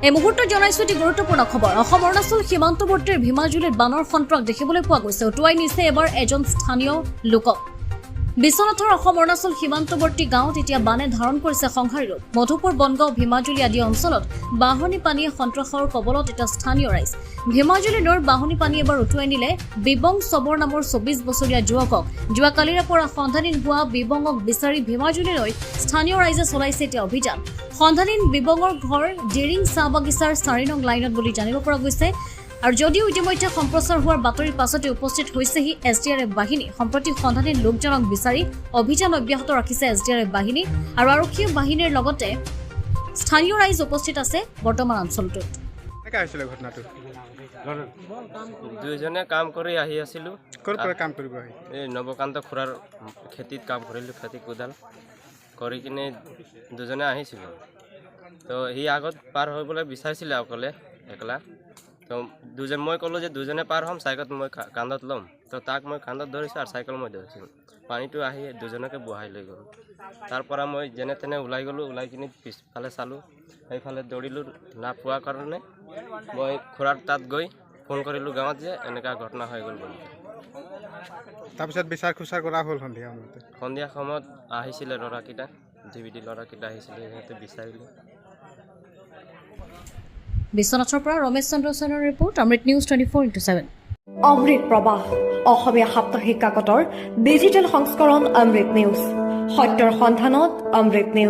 এই মুহূৰ্তত জনাইছো এটি গুৰুত্বপূৰ্ণ খবৰ। অসম অৰুণাচল সীমান্তৱৰ্তীৰ ভীমাজুলিত বানৰ সন্ত্ৰাস দেখিবলৈ পোৱা গৈছে। উটুৱাই নিছে এবাৰ এজন স্থানীয় লোকক। বিশ্বনাথৰ অসম অৰুণাচল সীমান্তৱৰ্তী গাঁৱত এতিয়া বানে ধাৰণ কৰিছে সংহাৰী ৰূপ। মধুপুৰ, বনগাঁও, ভীমাজুলি আদি অঞ্চলত বাঢ়নী পানীয়ে সন্ত্ৰাসৰ কবলত এটা স্থানীয় ৰাইজ। ভীমাজুলি নৈৰ বাঢ়নী পানী এবাৰ উটুৱাই নিলে বিবং চবৰ নামৰ 24 বছৰীয়া যুৱকক। যোৱাকালিৰে পৰা সন্ধানহীন হোৱা বিবঙক বিচাৰি ভীমাজুলি নৈত স্থানীয় ৰাইজে চলাইছে এতিয়া অভিযান। সন্ধানহীন বিবঙৰ ঘৰ ডিৰিং চাহ বাগিচাৰ 4 নং লাইনত বুলি জানিব পৰা গৈছে। আৰু যদিও ইতিমধ্যে সম্প্ৰচাৰ হোৱাৰ বাতৰিৰ পাছতে উপস্থিত হৈছেহি SDRF বাহিনী। সম্প্ৰতি সন্ধানহীন লোকজনক বিচাৰি অভিযান অব্যাহত ৰাখিছে SDRF বাহিনী আৰু আৰক্ষী বাহিনীৰ লগতে স্থানীয় ৰাইজ উপস্থিত আছে বৰ্তমান অঞ্চলটোত। দুইজনে কাম কৰি আহি আছিলোঁ। ক'ৰ পৰা কাম কৰিব আহি? এই নৱকান্ত খুৰাৰ খেতিত কাম কৰিলোঁ, খেতি কোদাল কৰি কিনে দুজনে আহিছিলোঁ। তো সি আগত পাৰ হ'বলৈ বিচাৰিছিলে অকলে একলা। তো মই ক'লোঁ যে দুজনে পাৰ হ'ম, চাইকেল মই কান্ধত ল'ম। তো তাক মই কান্ধত ধৰিছোঁ আৰু চাইকেল মই ধৰিছোঁ। পানীটো আহি দুজনকে বহাই লৈ গ'ল। তাৰ পৰা মই যেনে তেনে ওলাই গ'লোঁ। ওলাই কিনে পিছফালে চালোঁ, সেইফালে দৌৰিলোঁ। নাপোৱাৰ কাৰণে মই খুৰাৰ তাত গৈ ফোন কৰিলোঁ গাঁৱত যে এনেকুৱা ঘটনা হৈ গ'ল বুলি। তাৰপিছত বিচাৰ খোচাৰ কৰা হ'ল সন্ধিয়া সময়ত আহিছিলে ল'ৰাকেইটা, DVD ল'ৰাকেইটা আহিছিলে, সিহঁতে বিচাৰিলে। বিশ্বনাথৰ পৰা ৰমেশ চন্দ্ৰ সেনৰ ৰিপৰ্ট, অমৃত নিউজ 24/7। অমৃত প্ৰবাহ অসমীয়া সাপ্তাহিক কাকতৰ ডিজিটেল সংস্কৰণ অমৃত নিউজ, সত্যৰ সন্ধানত অমৃত নিউজ।